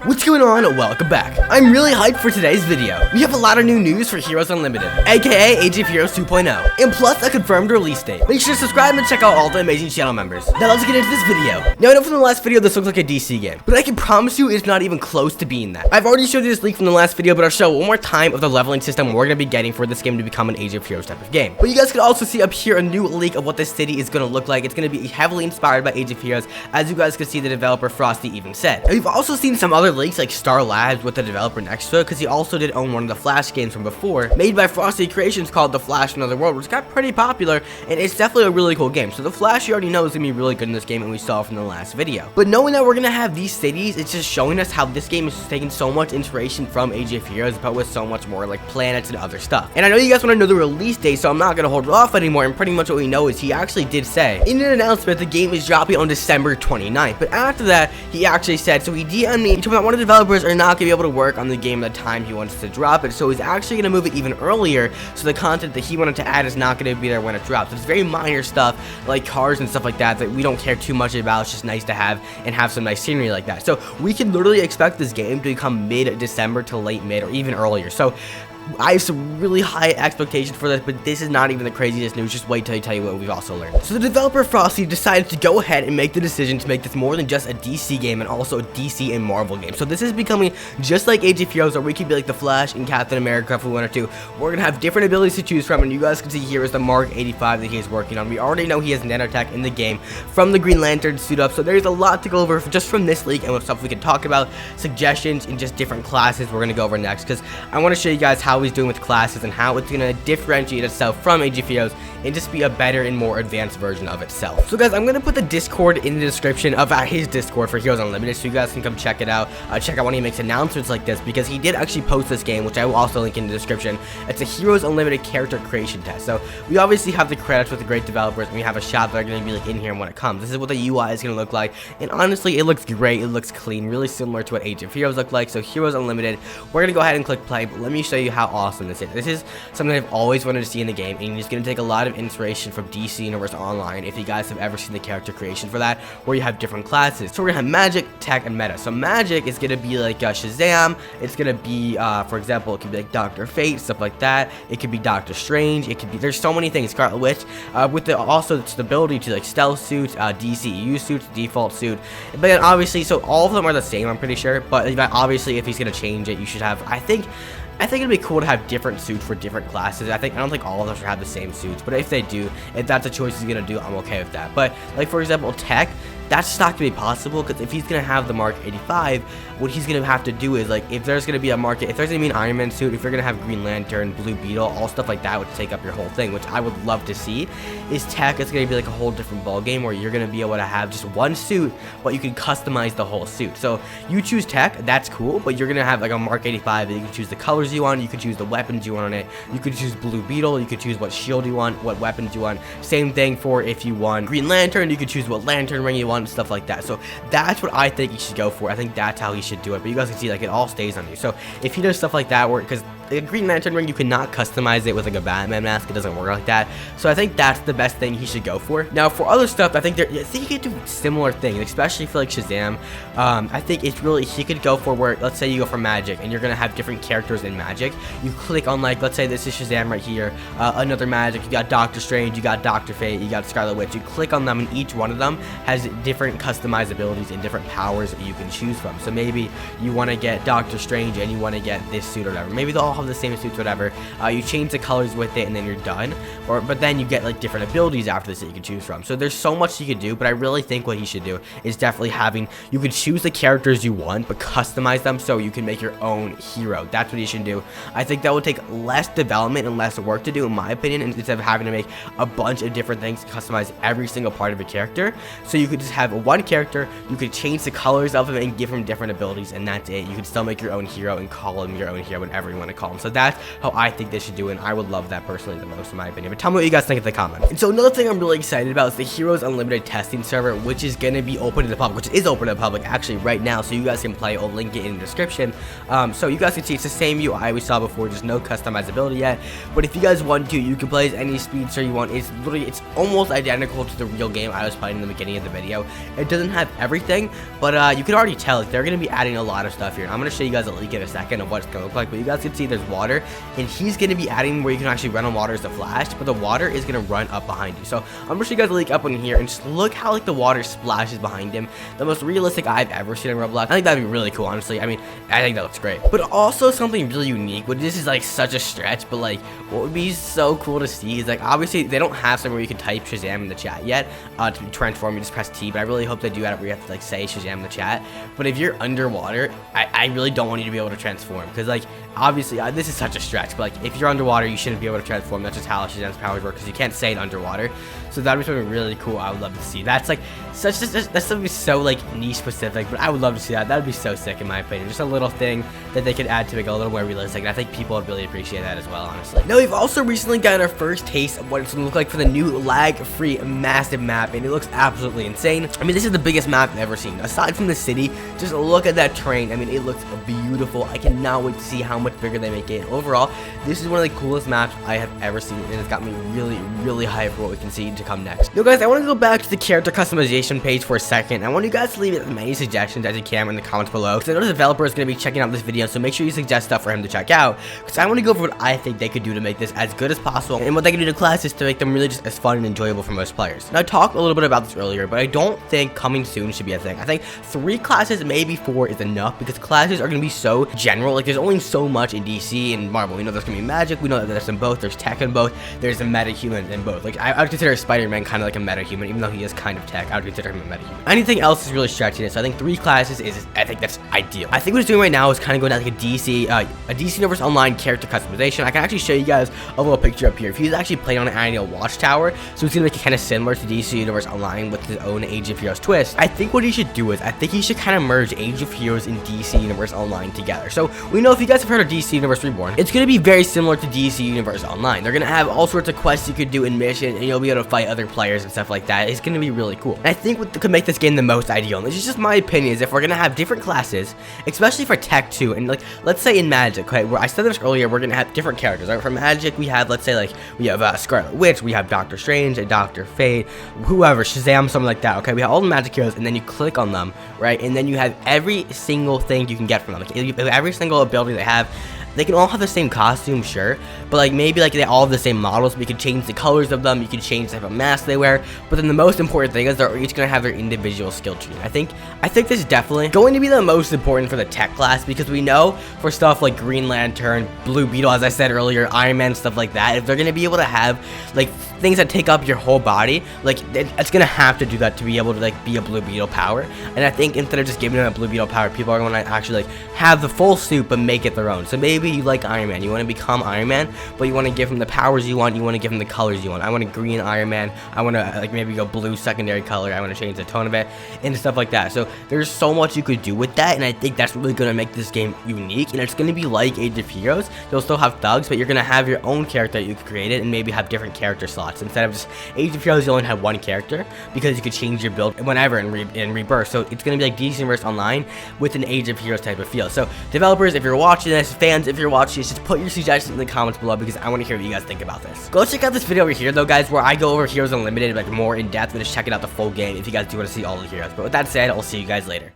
What's going on? Welcome back. I'm really hyped for today's video. We have a lot of new news for Heroes Unlimited, aka Age of Heroes 2.0, and plus a confirmed release date. Make sure to subscribe and check out all the amazing channel members. Now let's get into this video. Now I know from the last video this looks like a DC game, but I can promise you it's not even close to being that. I've already showed you this leak from the last video, but I'll show one more time of the leveling system we're going to be getting for this game to become an Age of Heroes type of game. But you guys can also see up here a new leak of what this city is going to look like. It's going to be heavily inspired by Age of Heroes, as you guys can see the developer Frosty even said. Now, we've also seen some other leaks like Star Labs with the developer next to it, because he also did own one of the Flash games from before, made by Frosty Creations called The Flash Another World, which got pretty popular, and it's definitely a really cool game. So the Flash you already know is going to be really good in this game, and we saw from the last video. But knowing that we're going to have these cities, it's just showing us how this game is taking so much inspiration from Age of Heroes, but with so much more like planets and other stuff. And I know you guys want to know the release date, so I'm not going to hold it off anymore, and pretty much what we know is he actually did say in an announcement the game is dropping on December 29th. But after that, he actually said, so he DM'd me, he told me that one of the developers are not going to be able to work on the game at the time he wants to drop it, so he's actually going to move it even earlier, so the content that he wanted to add is not going to be there when it drops. It's very minor stuff like cars and stuff like that that we don't care too much about. It's just nice to have and have some nice scenery like that. So we can literally expect this game to come mid-December to late mid or even earlier. So I have some really high expectations for this, but this is not even the craziest news. Just wait till I tell you what we've also learned. So the developer Frosty decided to go ahead and make the decision to make this more than just a DC game and also a DC and Marvel game. So this is becoming just like Age of Heroes, or we could be like the Flash and Captain America if we wanted to. We're gonna have different abilities to choose from, and you guys can see here is the Mark 85 that he is working on. We already know he has nanotech in the game from the Green Lantern suit up, so there's a lot to go over just from this leak and what stuff we can talk about, suggestions, and just different classes we're gonna go over next, because I want to show you guys how he's doing with classes and how it's going to differentiate itself from Age of Heroes and just be a better and more advanced version of itself. So guys, I'm going to put the Discord in the description of his Discord for Heroes Unlimited, so you guys can come check it out. Check out when he makes announcements like this, because he did actually post this game, which I will also link in the description. It's a Heroes Unlimited character creation test. So we obviously have the credits with the great developers, and we have a shop that are going to be like in here when it comes. This is what the UI is going to look like, and honestly, it looks great. It looks clean, really similar to what Age of Heroes looked like. So Heroes Unlimited, we're going to go ahead and click play, but let me show you how awesome this is. This is something I've always wanted to see in the game, and it's going to take a lot of inspiration from DC Universe Online, if you guys have ever seen the character creation for that, where you have different classes. So we're going to have magic, tech, and meta. So magic is going to be like Shazam. It's going to be, for example, it could be like Dr. Fate, stuff like that. It could be Doctor Strange. It could be, there's so many things. Scarlet Witch, with also its ability to like stealth suits, DCEU suits, default suit. But then obviously, so all of them are the same, I'm pretty sure. But obviously, if he's going to change it, you should have, I think it'd be cool to have different suits for different classes. I don't think all of them should have the same suits, but if they do, if that's a choice he's gonna do, I'm okay with that. But like, for example, tech, that's just not gonna be possible, because if he's gonna have the Mark 85, what he's gonna have to do is, like, if there's gonna be a market, if there's gonna be an Iron Man suit, if you're gonna have Green Lantern, Blue Beetle, all stuff like that would take up your whole thing, which I would love to see. Is tech, it's gonna be like a whole different ball game where you're gonna be able to have just one suit, but you can customize the whole suit. So you choose tech, that's cool, but you're gonna have like a Mark 85 that you can choose the colors you want, you can choose the weapons you want on it, you could choose Blue Beetle, you could choose what shield you want, what weapons you want. Same thing for if you want Green Lantern, you could choose what lantern ring you want, stuff like that. So that's what I think he should go for. I think that's how he should do it. But you guys can see, like, it all stays on you. So if he does stuff like that, where, because a Green Lantern ring, you cannot customize it with like a Batman mask. It doesn't work like that. So I think that's the best thing he should go for. Now for other stuff, I think he could do similar things, especially for like Shazam. I think it's really, he could go for where, let's say you go for magic and you're gonna have different characters in magic. You click on, like, let's say this is Shazam right here. Another magic, you got Doctor Strange, you got Dr. Fate, you got Scarlet Witch. You click on them, and each one of them has different customized abilities and different powers that you can choose from. So maybe you want to get Doctor Strange and you want to get this suit or whatever. Maybe they'll all have the same suits, whatever. You change the colors with it, and then you're done. But then you get like different abilities after this that you can choose from. So there's so much you could do, but I really think what he should do is definitely having, you could choose the characters you want, but customize them so you can make your own hero. That's what he should do. I think that would take less development and less work to do, in my opinion, instead of having to make a bunch of different things to customize every single part of a character. So you could just have one character, you could change the colors of him and give him different abilities, and that's it. You could still make your own hero and call him your own hero, whatever you want to call call them. So that's how I think they should do it, and I would love that personally the most in my opinion. But tell me what you guys think in the comments. And so another thing I'm really excited about is the Heroes Unlimited testing server, which is going to be open to the public, which is open to the public actually right now, so you guys can play. I'll link it in the description. So you guys can see it's the same UI we saw before, just no customizability yet. But if you guys want to, you can play as any speedster you want. It's literally, it's almost identical to the real game I was playing in the beginning of the video. It doesn't have everything, but you can already tell they're going to be adding a lot of stuff here. I'm going to show you guys a leak in a second of what it's going to look like, but you guys can see there's water, and he's going to be adding where you can actually run on water as a flash, but the water is going to run up behind you. So I'm going to show you guys a leak up in here, and just look how like the water splashes behind him. The most realistic I've ever seen in Roblox. I think that'd be really cool, honestly. I mean, I think that looks great. But also something really unique, but this is like such a stretch, but like what would be so cool to see is like, obviously they don't have somewhere where you can type Shazam in the chat yet to transform. You just press T, but I really hope they do that where you have to like say Shazam in the chat. But if you're underwater, I really don't want you to be able to transform, because like obviously this is such a stretch, but like if you're underwater you shouldn't be able to transform. That's just how Shazam's powers work, because you can't say it underwater. So that would be something really cool I would love to see. That's like that's something so like niche specific, but I would love to see that. That would be so sick in my opinion. Just a little thing that they could add to make it a little more realistic, and I think people would really appreciate that as well, honestly. Now we've also recently gotten our first taste of what it's gonna look like for the new lag-free massive map, and it looks absolutely insane. I mean, this is the biggest map I've ever seen. Aside from the city, just look at that terrain. I mean, it looks beautiful. I cannot wait to see how much bigger they make it. And overall, this is one of the coolest maps I have ever seen, and it's got me really, really hyped for what we can see to come next. Now guys, I want to go back to the character customization page for a second. I want you guys to leave as many suggestions as you can in the comments below, because I know the developer is going to be checking out this video, so make sure you suggest stuff for him to check out, because I want to go over what I think they could do to make this as good as possible, and what they can do to classes to make them really just as fun and enjoyable for most players. Now I talked a little bit about this earlier, but I don't think coming soon should be a thing. I think 3 classes, maybe 4 is enough, because classes are going to be so general. Like there's only so much in DC and Marvel. We know there's going to be magic, we know that there's in both, there's tech in both, there's a meta-human in both. Like I would consider Spider-Man kind of like a meta-human, even though he is kind of tech. I would consider him a meta-human. Anything else is really stretching it, so I think 3 classes is, I think that's ideal. I think what it's doing right now is kind of going down like a DC Universe Online character customization. I can actually show you guys a little picture up here. If he's actually playing on an ideal watchtower, so it's gonna make it kind of similar to DC Universe Online with his own Age of Heroes twist. I think what he should do is, I think he should kind of merge Age of Heroes and DC Universe Online together. So we know, if you guys have heard of DC Universe Reborn, it's gonna be very similar to DC Universe Online. They're gonna have all sorts of quests you could do in mission, and you'll be able to fight other players and stuff like that. It's gonna be really cool. And I think what could make this game the most ideal, and this is just my opinion, is if we're gonna have different classes, especially for tech too, and like let's say in Magic, okay, where I said this earlier, we're gonna have different characters. Right? For Magic, we have, let's say, like we have Scarlet Witch, we have Doctor Strange, and Dr. Fate, whoever, Shazam, something like that. Okay, we have all the Magic heroes, and then you click on them, right, and then you have every single thing you can get from them. Like every single ability they have. They can all have the same costume, sure, but like maybe like they all have the same models, but you can change the colors of them, you can change the type of mask they wear, but then the most important thing is they're each gonna have their individual skill tree. I think this is definitely going to be the most important for the tech class, because we know for stuff like Green Lantern, Blue Beetle, as I said earlier, Iron Man, stuff like that, if they're gonna be able to have like things that take up your whole body, like it's gonna have to do that to be able to like be a Blue Beetle power. And I think instead of just giving them a Blue Beetle power, people are gonna actually like have the full suit but make it their own. So maybe you like Iron Man, you want to become Iron Man, but you want to give him the powers you want, you want to give him the colors you want. I want a green Iron Man, I want to like maybe go blue secondary color, I want to change the tone of it and stuff like that. So there's so much you could do with that, and I think that's really going to make this game unique. And it's going to be like Age of Heroes. You'll still have thugs, but you're going to have your own character that you could create it, and maybe have different character slots instead of just Age of Heroes. You only have one character because you could change your build whenever in Rebirth. So it's going to be like DC Universe Online with an Age of Heroes type of feel. So developers, if you're watching this, fans, if you're watching this, just put your suggestions in the comments below, because I want to hear what you guys think about this. Go check out this video over here though, guys, where I go over Heroes Unlimited like more in depth and just checking out the full game if you guys do want to see all the heroes. But with that said, I'll see you guys later.